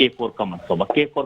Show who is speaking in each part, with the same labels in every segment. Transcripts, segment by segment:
Speaker 1: K4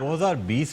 Speaker 2: 2020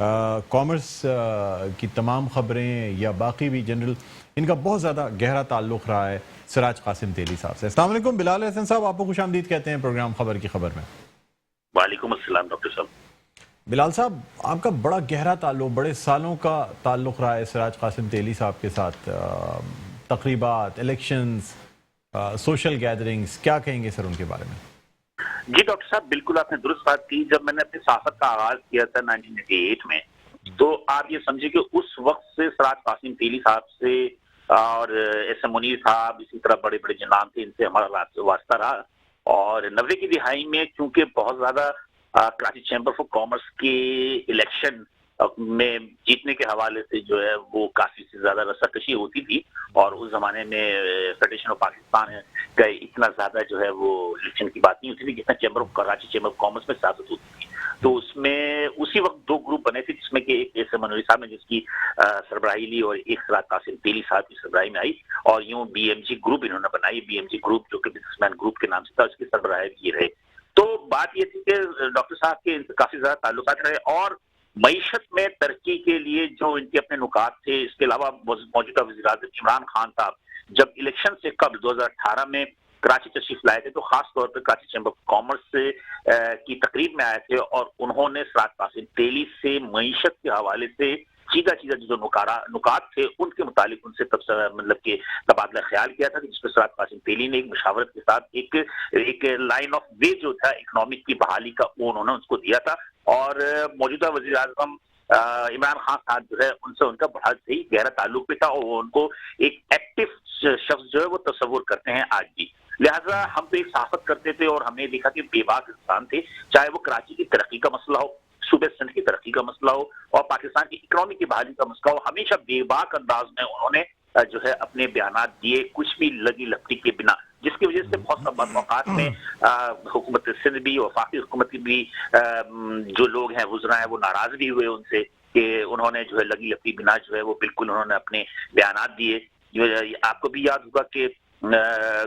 Speaker 2: commerce کی تمام خبریں یا باقی بھی جنرل ان کا بہت زیادہ گہرا تعلق رہا ہے سراج قاسم تیلی صاحب سے. السلام علیکم بلال احسن صاحب, آپ کو خوش آمدید کہتے ہیں پروگرام خبر کی خبر میں.
Speaker 1: وعلیکم السلام ڈاکٹر صاحب.
Speaker 2: بلال صاحب, آپ کا بڑا گہرا تعلق, بڑے سالوں کا تعلق رہا ہے سراج قاسم تیلی صاحب کے ساتھ. تقریبات, الیکشنز, سوشل گیدرنگز, کیا کہیں گے سر ان کے بارے میں؟
Speaker 1: جی ڈاکٹر صاحب, بالکل آپ نے درست بات کی. جب میں نے اپنی صحافت کا آغاز کیا تھا 1998 میں, تو آپ یہ سمجھے کہ اس وقت سے سراج قاسم تیلی صاحب سے اور ایس ایم منیر صاحب, اسی طرح بڑے بڑے جناب تھے, ان سے ہمارا واسطہ رہا. اور 90 کی دہائی میں چونکہ بہت زیادہ کراچی چیمبر آف کامرس کے الیکشن میں جیتنے کے حوالے سے جو ہے وہ کافی سے زیادہ رساکشی ہوتی تھی, اور اس زمانے میں فیڈریشن آف پاکستان کا اتنا زیادہ جو ہے وہ الیکشن کی بات نہیں ہوتی تھی جتنا کراچی چیمبر آف کامرس میں سیاست ہوتی تھی. تو اس میں اسی وقت دو گروپ بنے تھے, جس میں کہ ایک ایس ایم منیر صاحب نے جس کی سربراہی لی, اور ایک سراج قاسم تیلی صاحب کی سربراہی میں آئی, اور یوں بی ایم جی گروپ انہوں نے بنائی. بی ایم جی گروپ جو کہ بزنس مین گروپ کے نام سے تھا, اس کی سربراہی بھی رہے. تو بات یہ تھی کہ ڈاکٹر صاحب کے کافی زیادہ تعلقات رہے, اور معیشت میں ترقی کے لیے جو ان کے اپنے نکات تھے. اس کے علاوہ موجودہ وزیر اعظم عمران خان صاحب جب الیکشن سے قبل 2018 میں کراچی تشریف لائے تھے, تو خاص طور پہ کراچی چیمبر آف کامرس سے کی تقریب میں آئے تھے, اور انہوں نے سراج قاسم تیلی سے معیشت کے حوالے سے سیدھا جو نکات تھے ان کے متعلق ان سے مطلب کہ تبادلہ خیال کیا تھا, جس پہ سراج قاسم تیلی نے ایک مشاورت کے ساتھ ایک لائن آف وے جو تھا اکنامک کی بحالی کا, وہ انہوں نے اس کو دیا تھا. اور موجودہ وزیر اعظم عمران خان صاحب جو ہے ان سے ان کا بہت ہی گہرا تعلق بھی تھا, اور وہ ان کو ایک ایکٹیو شخص جو ہے وہ تصور کرتے ہیں آج بھی. لہٰذا ہم تو ایک صحافت کرتے تھے, اور ہم نے دیکھا کہ بے باک انسان تھے, چاہے وہ کراچی کی ترقی کا مسئلہ ہو, صوبے سندھ کی ترقی کا مسئلہ ہو, اور پاکستان کی اکنامی کی بحالی کا مسئلہ ہو. ہمیشہ بے باک انداز میں انہوں نے جو ہے اپنے بیانات دیے, کچھ بھی لگی لپٹی کے بنا, جس کی وجہ سے بہت سا موقعات میں حکومت سندھ بھی, وفاقی حکومت بھی جو لوگ ہیں وزراء ہیں, وہ ناراض بھی ہوئے ان سے کہ انہوں نے جو ہے لگی لپٹی بنا جو ہے وہ بالکل انہوں نے اپنے بیانات دیے. آپ کو بھی یاد ہوگا کہ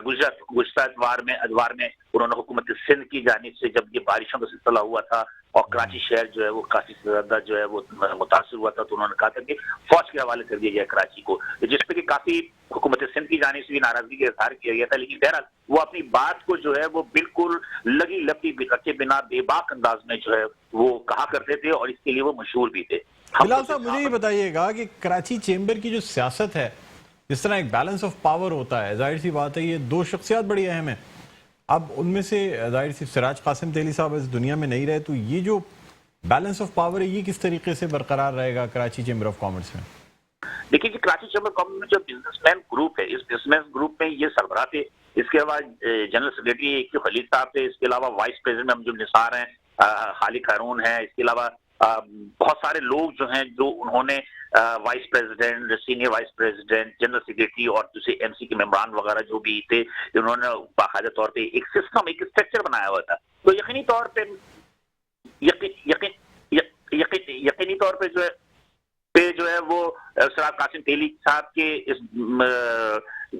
Speaker 1: گزشتہ ادوار میں انہوں نے حکومت سندھ کی جانب سے جب یہ بارشوں کا سلسلہ ہوا تھا اور کراچی شہر جو ہے وہ کافی زیادہ جو ہے وہ متاثر ہوا تھا, تو انہوں نے کہا تھا کہ فوج کے حوالے کر دیا جائے کراچی کو, جس پہ کہ کافی حکومت سندھ کی جانب سے بھی ناراضگی کا اظہار کیا گیا تھا. لیکن بہرحال وہ اپنی بات کو جو ہے وہ بالکل لگی لپٹی رکھے بنا بے باک انداز میں جو ہے وہ کہا کرتے تھے, اور اس کے لیے وہ مشہور بھی تھے.
Speaker 2: بلال صاحب, مجھے یہ بتائیے گا کہ کراچی چیمبر کی جو سیاست ہے, جس طرح ایک بیلنس آف پاور ہوتا ہے, ظاہر سی بات ہے یہ دو شخصیات بڑی اہم ہیں. اب ان میں سے ظاہر سی سراج قاسم تیلی صاحب اس دنیا میں نہیں رہے, تو یہ جو بیلنس آف پاور ہے یہ کس طریقے سے برقرار رہے گا کراچی چیمبر آف کامرس میں؟
Speaker 1: دیکھیے کہ کراچی چیمبر آف کامرس میں جو بزنس مین گروپ ہے, اس بزنس مین گروپ میں یہ سربراہ تھے, اس کے علاوہ جنرل سیکریٹری ایک خلیل صاحب تھے, اس کے علاوہ وائس پریزیڈنٹ ہم جو نثار ہیں خالق ہارون ہیں, اس کے علاوہ بہت سارے لوگ جو ہیں جو انہوں نے vice president, senior vice president, general secretary اور دوسرے ایم سی کے ممبران وغیرہ جو بھی تھے, انہوں نے باقاعدہ طور پہ ایک سسٹم, ایک اسٹرکچر بنایا ہوا تھا. تو یقینی طور پہ جو ہے وہ سراج قاسم تیلی صاحب کے اس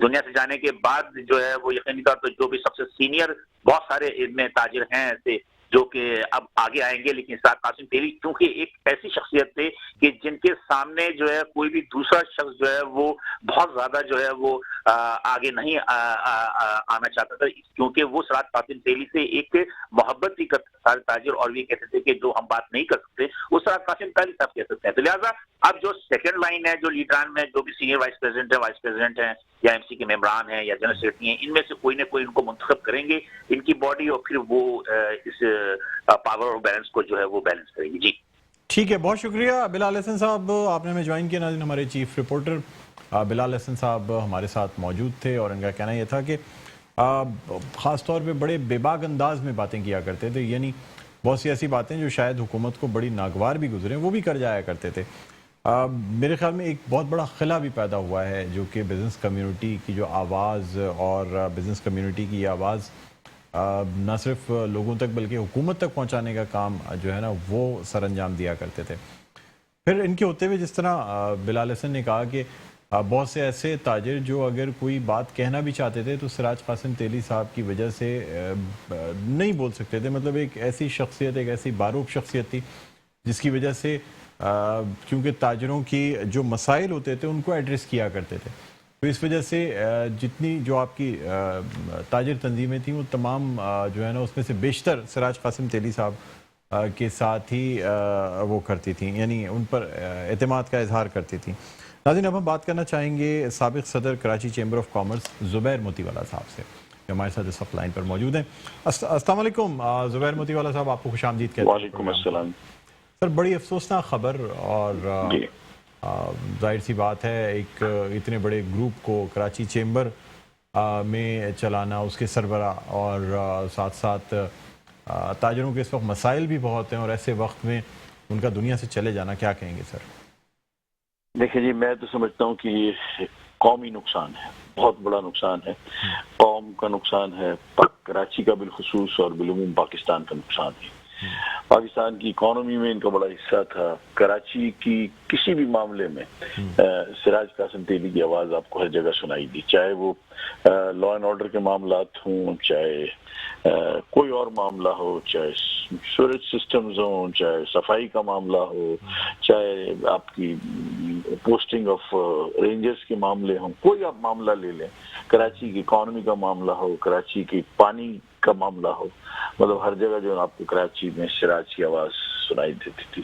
Speaker 1: دنیا سے جانے کے بعد جو ہے وہ یقینی طور پہ جو بھی سب سے سینئر بہت سارے ان میں تاجر ہیں ایسے جو کہ اب آگے آئیں گے, لیکن سراج قاسم تیلی چونکہ ایک ایسی شخصیت تھے کہ جن کے سامنے جو ہے کوئی بھی دوسرا شخص جو ہے وہ بہت زیادہ جو ہے وہ آگے نہیں آنا چاہتا تھا, کیونکہ وہ سراج قاسم تیلی سے ایک محبت بھی کرتے سارے تاجر, اور بھی کہتے تھے کہ جو ہم بات نہیں کر سکتے وہ سراج قاسم تیلی صاحب کہہ سکتے ہیں. تو لہٰذا اب جو سیکنڈ لائن ہے, جو لیڈران میں جو بھی سینئر وائس پریزیڈنٹ ہیں یا ایم سی کے ممبران ہیں یا جنرل سیکریٹری ہیں, ان میں سے کوئی نہ کوئی ان کو منتخب کریں گے, ان کی باڈی, اور پھر وہ اس پاور اور بیلنس کو جو ہے وہ بیلنس کریں گے. جی
Speaker 2: ٹھیک ہے, بہت شکریہ بلال احسن صاحب, آپ نے ہمیں جوائن کیا. ناظرین, ہمارے چیف رپورٹر بلال احسن صاحب ہمارے ساتھ موجود تھے, اور ان کا کہنا یہ تھا کہ خاص طور پہ بڑے بے باک انداز میں باتیں کیا کرتے تھے, یعنی بہت سی ایسی باتیں جو شاید حکومت کو بڑی ناگوار بھی گزریں وہ بھی کر جایا کرتے تھے. میرے خیال میں ایک بہت بڑا خلا بھی پیدا ہوا ہے, جو کہ بزنس کمیونٹی کی جو آواز, اور بزنس کمیونٹی کی آواز نہ صرف لوگوں تک بلکہ حکومت تک پہنچانے کا کام جو ہے نا وہ سر انجام دیا کرتے تھے. پھر ان کے ہوتے ہوئے جس طرح بلال حسن نے کہا کہ بہت سے ایسے تاجر جو اگر کوئی بات کہنا بھی چاہتے تھے تو سراج قاسم تیلی صاحب کی وجہ سے نہیں بول سکتے تھے. مطلب ایک ایسی شخصیت, ایک ایسی باروک شخصیت تھی جس کی وجہ سے کیونکہ تاجروں کی جو مسائل ہوتے تھے ان کو ایڈریس کیا کرتے تھے، تو اس وجہ سے جتنی جو آپ کی تاجر تنظیمیں تھیں وہ تمام جو ہے نا اس میں سے بیشتر سراج قاسم تیلی صاحب کے ساتھ ہی وہ کرتی تھیں، یعنی ان پر اعتماد کا اظہار کرتی تھیں۔ ناظرین، اب ہم بات کرنا چاہیں گے سابق صدر کراچی چیمبر آف کامرس زبیر موتی والا صاحب سے، جو ہمارے ساتھ اس وقت لائن پر موجود ہیں۔ السلام علیکم زبیر موتی والا صاحب، آپ کو خوش آمدید کہتے ہیں۔
Speaker 3: وعلیکم السلام
Speaker 2: سر، بڑی افسوسناک خبر، اور ظاہر سی بات ہے ایک اتنے بڑے گروپ کو کراچی چیمبر میں چلانا، اس کے سربراہ، اور ساتھ ساتھ تاجروں کے اس وقت مسائل بھی بہت ہیں، اور ایسے وقت میں ان کا دنیا سے چلے جانا، کیا کہیں گے سر؟
Speaker 3: دیکھیں جی، میں تو سمجھتا ہوں کہ یہ قومی نقصان ہے، بہت بڑا نقصان ہے، قوم کا نقصان ہے، کراچی کا بالخصوص اور بالعموم پاکستان کا نقصان ہے۔ پاکستان کی اکانومی میں ان کا بڑا حصہ تھا۔ کراچی کی کسی بھی معاملے میں سراج قاسم تیلی کی آواز آپ کو ہر جگہ سنائی دی، چاہے وہ لا اینڈ آرڈر کے معاملات ہوں، چاہے کوئی اور معاملہ ہو، چاہے سوریج سسٹمز ہوں، چاہے صفائی کا معاملہ ہو، چاہے آپ کی پوسٹنگ آف رینجرز کے معاملے ہوں، کوئی آپ معاملہ لے لیں، کراچی کی اکانومی کا معاملہ ہو، کراچی کی پانی کا معاملہ ہو، مطلب ہر جگہ جو آپ کو کراچی میں سراج کی آواز سنائی دیتی تھی۔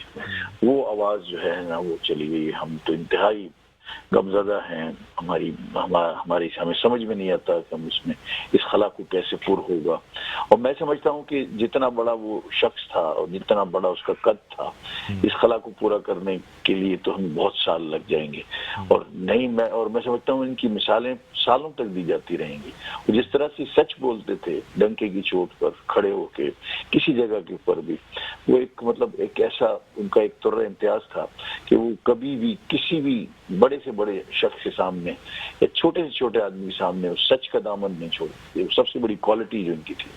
Speaker 3: وہ آواز جو ہے نا وہ چلی گئی۔ ہم تو انتہائی غمزدہ ہیں، ہماری ہمیں سمجھ میں نہیں آتا کہ ہم اس خلا کو کیسے پر ہوگا۔ اور میں سمجھتا ہوں کہ جتنا بڑا وہ شخص تھا اور جتنا بڑا اس کا قد تھا، اس خلا کو پورا کرنے کے لیے تو ہمیں بہت سال لگ جائیں گے، اور میں سمجھتا ہوں ان کی مثالیں سالوں تک دی جاتی رہیں گی۔ وہ جس طرح سے سچ بولتے تھے ڈنکے کی چوٹ پر کھڑے ہو کے کسی جگہ کے اوپر بھی، وہ ایک ایسا ان کا ایک طرح امتیاز تھا کہ وہ کبھی بھی کسی بھی بڑے سے بڑے شخص کے سامنے یا چھوٹے سے چھوٹے آدمی کے سامنے وہ سچ کا دامن نہیں چھوڑتے۔ وہ سب سے بڑی کوالٹی جو ان کی تھی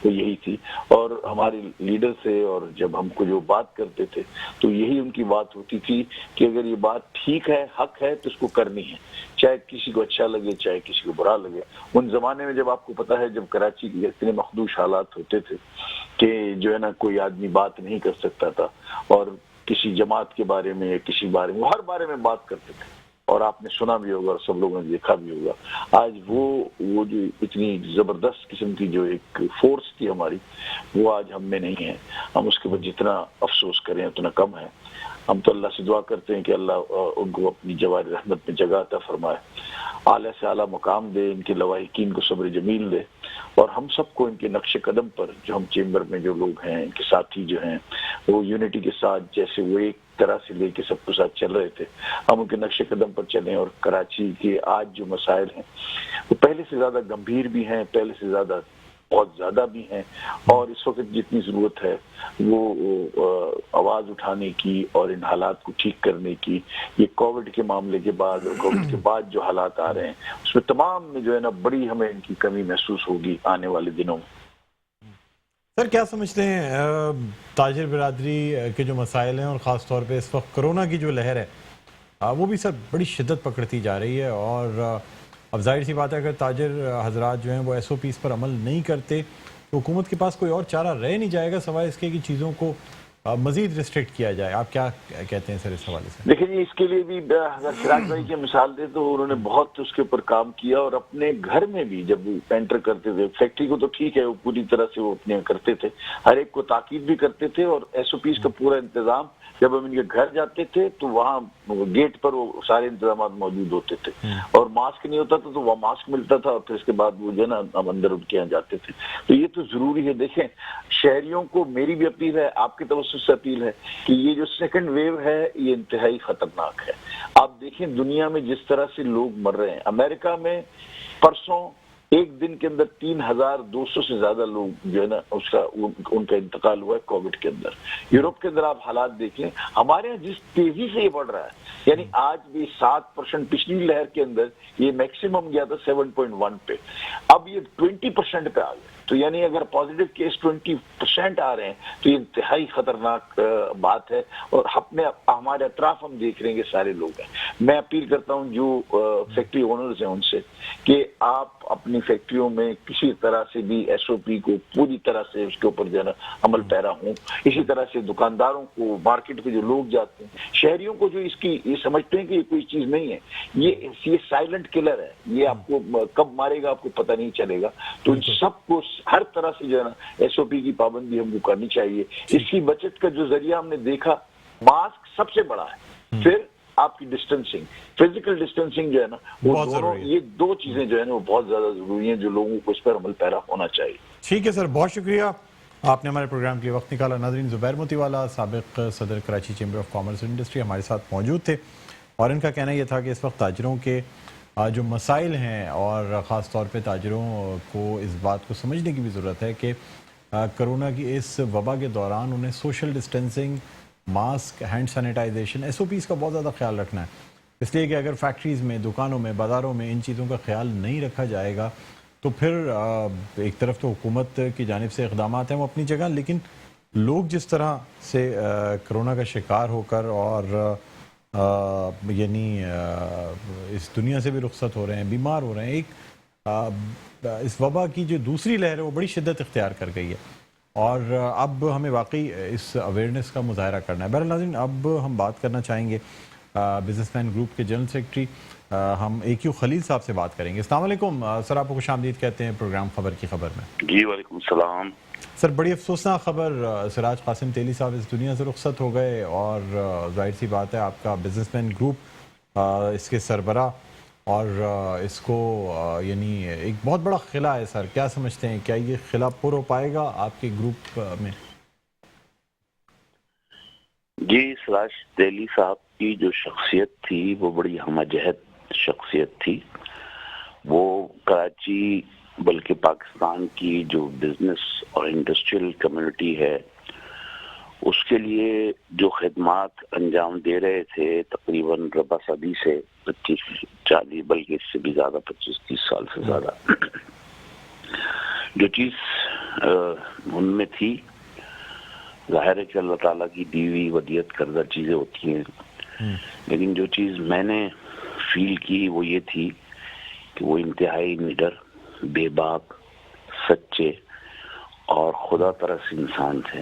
Speaker 3: وہ یہی تھی۔ اور ہمارے لیڈر سے اور جب ہم کو جو بات کرتے تھے تو یہی ان کی بات ہوتی تھی کہ اگر یہ بات ٹھیک ہے، حق ہے، تو اس کو کرنی ہے، چاہے کسی کو اچھا لگے چاہے کسی کو برا لگے۔ ان زمانے میں جب آپ کو پتا ہے جب کراچی کے اتنے مخدوش حالات ہوتے تھے کہ جو ہے نا کوئی آدمی بات نہیں کر سکتا تھا، اور کسی جماعت کے بارے میں یا کسی بارے میں، ہر بارے میں بات کرتے تھے، اور آپ نے سنا بھی ہوگا اور سب لوگوں نے دیکھا بھی ہوگا۔ آج وہ جو اتنی زبردست قسم کی جو ایک فورس تھی ہماری، وہ آج ہم میں نہیں ہے۔ ہم اس کے بعد جتنا افسوس کریں اتنا کم ہے۔ ہم تو اللہ سے دعا کرتے ہیں کہ اللہ ان کو اپنی جوار رحمت میں جگہ عطا فرمائے، اعلیٰ سے اعلیٰ مقام دے، ان کے لواحقین کو صبر جمیل دے، اور ہم سب کو ان کے نقش قدم پر، جو ہم چیمبر میں جو لوگ ہیں، ان کے ساتھی جو ہیں، وہ یونٹی کے ساتھ جیسے وہ ایک طرح سے لے کے سب کے ساتھ چل رہے تھے، ہم ان کے نقش قدم پر چلیں، اور کراچی کے آج جو مسائل ہیں وہ پہلے سے زیادہ گمبھیر بھی ہیں، پہلے سے زیادہ بہت زیادہ بھی ہیں، اور اس وقت جتنی ضرورت ہے وہ آواز اٹھانے کی اور ان حالات کو ٹھیک کرنے کی، یہ کووڈ کے معاملے کے بعد اور کووڈ کے بعد جو حالات آ رہے ہیں اس میں تمام میں جو ہے نا بڑی ہمیں ان کی کمی محسوس ہوگی آنے والے دنوں میں۔
Speaker 2: سر، کیا سمجھتے ہیں تاجر برادری کے جو مسائل ہیں، اور خاص طور پہ اس وقت کرونا کی جو لہر ہے وہ بھی سر بڑی شدت پکڑتی جا رہی ہے، اور اب ظاہر سی بات ہے اگر تاجر حضرات جو ہیں وہ ایس او پیز پر عمل نہیں کرتے تو حکومت کے پاس کوئی اور چارہ رہ نہیں جائے گا سوائے اس کے کہ چیزوں کو مزید ریسٹرکٹ کیا جائے۔ آپ کیا کہتے ہیں سر اس حوالے سے؟
Speaker 3: دیکھیں جی، اس کے لیے بھی اگر سراج بھائی کی مثال دے تو انہوں نے بہت اس کے اوپر کام کیا، اور اپنے گھر میں بھی جب انٹر کرتے تھے، فیکٹری کو تو ٹھیک ہے وہ پوری طرح سے وہ اپنے کرتے تھے، ہر ایک کو تاکید بھی کرتے تھے، اور ایس او پیز کا پورا انتظام جب ہم ان کے گھر جاتے تھے تو وہاں گیٹ پر وہ سارے انتظامات موجود ہوتے تھے، اور ماسک نہیں ہوتا تھا تو وہ ماسک ملتا تھا، اور پھر اس کے بعد وہ جو ہے نا ہم اندر ان کے یہاں جاتے تھے۔ تو یہ تو ضروری ہے۔ دیکھیں، شہریوں کو میری بھی اپیل ہے، آپ کی توسط سے اپیل ہے کہ یہ جو سیکنڈ ویو ہے یہ انتہائی خطرناک ہے۔ آپ دیکھیں دنیا میں جس طرح سے لوگ مر رہے ہیں، امریکہ میں پرسوں ایک دن کے اندر 3200 سے زیادہ لوگ جو ہے نا ان کا انتقال ہوا ہے کووڈ کے اندر۔ یورپ کے اندر آپ حالات دیکھیں، ہمارے یہاں جس تیزی سے یہ بڑھ رہا ہے، یعنی آج بھی 7%، پچھلی لہر کے اندر یہ میکسیمم گیا تھا 7.1 پہ، اب یہ 20% پہ آ گیا۔ تو یعنی اگر پازیٹیو کیس 20% آ رہے ہیں تو یہ انتہائی خطرناک بات ہے، اور ہمارے اطراف ہم دیکھ رہے ہیں کہ سارے لوگ ہیں۔ میں اپیل کرتا ہوں جو فیکٹری اونرز ہیں ان سے کہ آپ اپنی فیکٹریوں میں کسی طرح سے بھی SOP کو پوری طرح سے اس کے اوپر جو ہے نا عمل پیرا ہوں۔ اسی طرح سے دکانداروں کو، مارکیٹ کے جو لوگ جاتے ہیں، شہریوں کو جو اس کی یہ سمجھتے ہیں کہ یہ کوئی چیز نہیں ہے، یہ سائلنٹ کلر ہے، یہ آپ کو کب مارے گا آپ کو پتہ نہیں چلے گا۔ تو ان سب کو ہر طرح سے جو ہے نا SOP کی پابندی ہم کو کرنی چاہیے۔ اس کی بچت کا جو ذریعہ ہم نے دیکھا، ماسک سب سے بڑا ہے، پھر آپ کی ڈسٹینسنگ، فزیکل ڈسٹینسنگ جو ہے نا، وہ دونوں، یہ دو چیزیں جو ہے نا وہ بہت زیادہ ضروری ہیں جو لوگوں کو اس پر عمل پیرا ہونا چاہیے۔
Speaker 2: ٹھیک ہے سر، بہت شکریہ، آپ نے ہمارے پروگرام کے لیے وقت نکالا۔ ناظرین، زبیر موتی والا، سابق صدر Karachi chamber of commerce and industry, ہمارے ساتھ موجود تھے، اور ان کا کہنا یہ تھا کہ اس وقت تاجروں کے جو مسائل ہیں، اور خاص طور پہ تاجروں کو اس بات کو سمجھنے کی بھی ضرورت ہے کہ کرونا کی اس وبا کے دوران انہیں social distancing, mask, hand sanitization, SOPs کا بہت زیادہ خیال رکھنا ہے، اس لیے کہ اگر فیکٹریز میں، دکانوں میں، بازاروں میں ان چیزوں کا خیال نہیں رکھا جائے گا تو پھر ایک طرف تو حکومت کی جانب سے اقدامات ہیں وہ اپنی جگہ، لیکن لوگ جس طرح سے کرونا کا شکار ہو کر اور یعنی اس دنیا سے بھی رخصت ہو رہے ہیں، بیمار ہو رہے ہیں، ایک اس وبا کی جو دوسری لہر ہے وہ بڑی شدت اختیار کر گئی ہے، اور اب ہمیں واقعی اس اویئرنیس کا مظاہرہ کرنا ہے۔ بہرحال ناظرین، اب ہم بات کرنا چاہیں گے بزنس مین گروپ کے جنرل سیکرٹری ہم AQ خلیل صاحب سے بات کریں گے۔ السلام علیکم سر، آپ کو خوش آمدید کہتے ہیں پروگرام خبر کی خبر میں۔
Speaker 3: جی وعلیکم السلام
Speaker 2: سر، بڑی افسوسناک خبر، سراج قاسم تیلی صاحب اس دنیا سے رخصت ہو گئے، اور ظاہر سی بات ہے آپ کا بزنس مین گروپ اس کے سربراہ، اور اس کو یعنی ایک بہت بڑا خلا ہے سر، کیا سمجھتے ہیں کیا یہ خلا پر ہو پائے گا آپ کے گروپ میں؟
Speaker 4: جی، سراج تیلی صاحب کی جو شخصیت تھی وہ بڑی ہمہ جہت شخصیت تھی۔ وہ کراچی بلکہ پاکستان کی جو بزنس اور انڈسٹریل کمیونٹی ہے اس کے لیے جو خدمات انجام دے رہے تھے، تقریباً ربع صدی سے 25-40 بلکہ اس سے بھی زیادہ 25-30 سال سے زیادہ جو چیز ان میں تھی، ظاہر ہے کہ اللہ تعالیٰ کی دیوی ودیت کردہ چیزیں ہوتی ہیں، لیکن جو چیز میں نے فیل کی وہ یہ تھی کہ وہ انتہائی نڈر، بے باک، سچے اور خدا ترس انسان تھے۔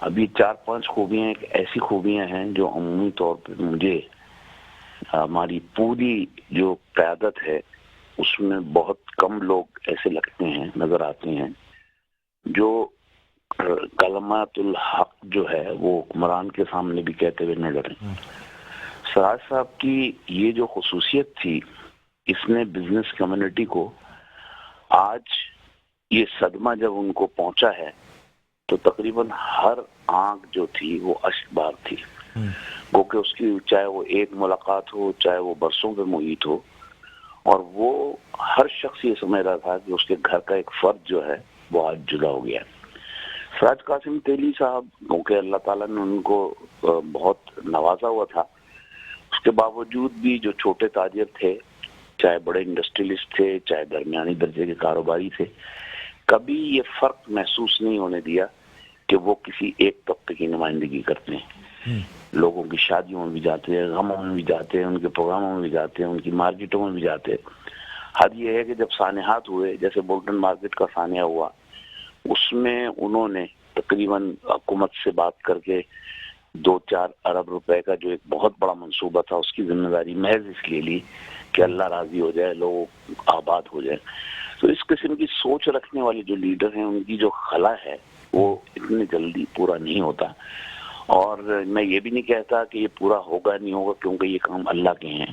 Speaker 4: ابھی 4-5 خوبیاں، ایک ایسی خوبیاں ہیں جو عمومی طور پہ مجھے ہماری پوری جو قیادت ہے اس میں بہت کم لوگ ایسے لگتے ہیں، نظر آتے ہیں، جو کلمات الحق جو ہے وہ حکمران کے سامنے بھی کہتے ہوئے نہ ڈریں۔ سراج صاحب کی یہ جو خصوصیت تھی، اس نے بزنس کمیونٹی کو آج یہ صدمہ جب ان کو پہنچا ہے تو تقریباً ہر آنکھ جو تھی وہ اشک بار تھی، وہ کہ اس کی چاہے وہ ایک ملاقات ہو، چاہے وہ برسوں پہ محیط ہو، اور وہ ہر شخص یہ سمجھ رہا تھا کہ اس کے گھر کا ایک فرد جو ہے وہ آج جدا ہو گیا ہے۔ سراج قاسم تیلی صاحب، کیونکہ اللہ تعالیٰ نے ان کو بہت نوازا ہوا تھا، اس کے باوجود بھی جو چھوٹے تاجر تھے، چاہے بڑے انڈسٹریلسٹ تھے، چاہے درمیانی درجے کے کاروباری تھے، کبھی یہ فرق محسوس نہیں ہونے دیا کہ وہ کسی ایک طبقے کی نمائندگی کرتے ہیں۔ لوگوں کی شادیوں میں بھی جاتے ہیں، غموں میں بھی جاتے ہیں، ان کے پروگراموں میں بھی جاتے ہیں، ان کی مارکیٹوں میں بھی جاتے ہیں۔ حد یہ ہے کہ جب سانحات ہوئے، جیسے بولٹن مارکیٹ کا سانحہ ہوا، اس میں انہوں نے تقریباً حکومت سے بات کر کے 2-4 ارب روپے کا جو ایک بہت بڑا منصوبہ تھا اس کی ذمہ داری محض اس لیے لی کہ اللہ راضی ہو جائے، لوگ آباد ہو جائے۔ تو اس قسم کی سوچ رکھنے والے جو لیڈر ہیں، ان کی جو خلا ہے وہ اتنی جلدی پورا نہیں ہوتا، اور میں یہ بھی نہیں کہتا کہ یہ پورا ہوگا نہیں ہوگا، کیونکہ یہ کام اللہ کے ہیں،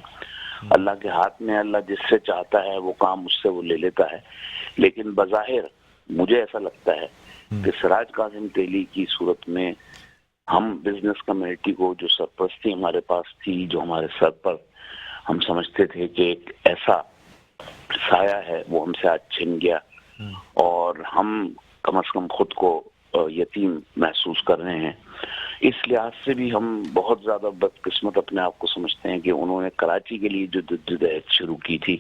Speaker 4: اللہ کے ہاتھ میں، اللہ جس سے چاہتا ہے وہ کام اس سے وہ لے لیتا ہے۔ لیکن بظاہر مجھے ایسا لگتا ہے کہ سراج قاسم تیلی کی صورت میں ہم بزنس کمیونٹی کو جو سرپرستی ہمارے پاس تھی، جو ہمارے سر پر ہم سمجھتے تھے کہ ایک ایسا سایہ ہے، وہ ہم سے آج چھن گیا، اور ہم کم از کم خود کو یتیم محسوس کر رہے ہیں۔ اس لحاظ سے بھی ہم بہت زیادہ بدقسمت اپنے آپ کو سمجھتے ہیں کہ انہوں نے کراچی کے لیے جو جدوجہد شروع کی تھی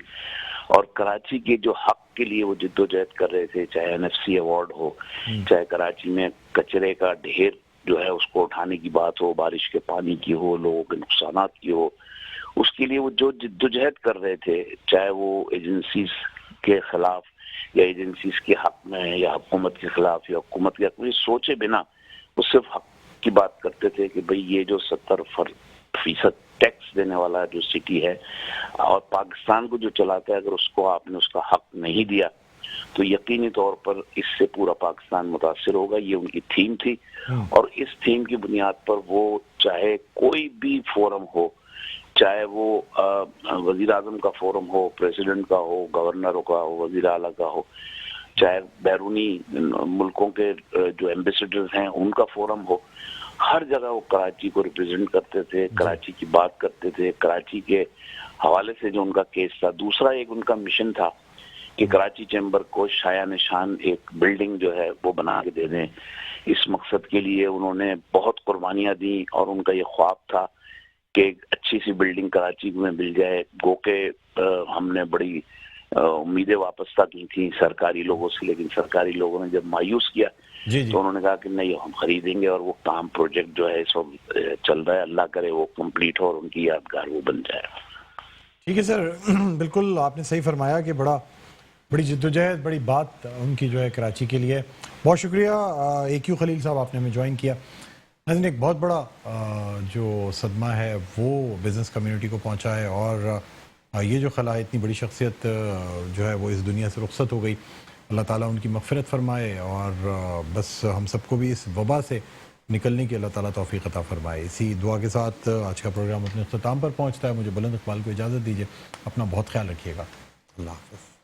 Speaker 4: اور کراچی کے جو حق کے لیے وہ جدوجہد کر رہے تھے، چاہے NFC ایوارڈ ہو، چاہے کراچی میں کچرے کا ڈھیر جو ہے اس کو اٹھانے کی بات ہو، بارش کے پانی کی ہو، لوگوں کے نقصانات کی ہو، اس کے لیے وہ جو جدوجہد کر رہے تھے، چاہے وہ ایجنسیز کے خلاف یا ایجنسیز کے حق میں یا حکومت کے خلاف یا حکومت کے حق میں، سوچے بنا وہ صرف حق کی بات کرتے تھے کہ بھئی یہ جو 70% ٹیکس دینے والا جو سٹی ہے اور پاکستان کو جو چلاتا ہے، اگر اس کو آپ نے اس کا حق نہیں دیا تو یقینی طور پر اس سے پورا پاکستان متاثر ہوگا. یہ ان کی تھیم تھی، اور اس تھیم کی بنیاد پر وہ چاہے کوئی بھی فورم ہو، چاہے وہ وزیر اعظم کا فورم ہو، پریزیڈنٹ کا ہو، گورنروں کا ہو، وزیر اعلیٰ کا ہو، چاہے بیرونی ملکوں کے جو ایمبیسڈرز ہیں ان کا فورم ہو، ہر جگہ وہ کراچی کو ریپرزینٹ کرتے تھے، کراچی کی بات کرتے تھے، کراچی کے حوالے سے جو ان کا کیس تھا. دوسرا ایک ان کا مشن تھا کہ کراچی چیمبر کو شایع نشان ایک بلڈنگ جو ہے وہ بنا کے دے دیں. اس مقصد کے لیے انہوں نے بہت قربانیاں دیں، اور ان کا یہ خواب تھا کہ ایک اچھی سی بلڈنگ کراچی میں مل جائے. گو کہ ہم نے بڑی امیدیں وابستہ کی تھیں سرکاری لوگوں سے، لیکن سرکاری لوگوں نے جب مایوس کیا تو انہوں نے کہا کہ نہیں، ہم خریدیں گے، اور وہ کام پروجیکٹ جو ہے اس وقت چل رہا ہے، اللہ کرے وہ کمپلیٹ ہو اور ان کی یادگار وہ بن جائے.
Speaker 5: ٹھیک ہے سر، بالکل آپ نے صحیح فرمایا کہ بڑی جدوجہد، بڑی بات ان کی جو ہے کراچی کے لیے. بہت شکریہ AQ خلیل صاحب، آپ نے ہمیں جوائن کیا. ناظرین، ایک بہت بڑا جو صدمہ ہے وہ بزنس کمیونٹی کو پہنچا ہے، اور یہ جو خلا اتنی بڑی شخصیت جو ہے وہ اس دنیا سے رخصت ہو گئی. اللہ تعالیٰ ان کی مغفرت فرمائے، اور بس ہم سب کو بھی اس وبا سے نکلنے کی اللہ تعالیٰ توفیق عطا فرمائے. اسی دعا کے ساتھ آج کا پروگرام اپنے اختتام پر پہنچتا ہے. مجھے بلند اقبال کو اجازت دیجیے. اپنا بہت خیال رکھیے گا. اللہ حافظ.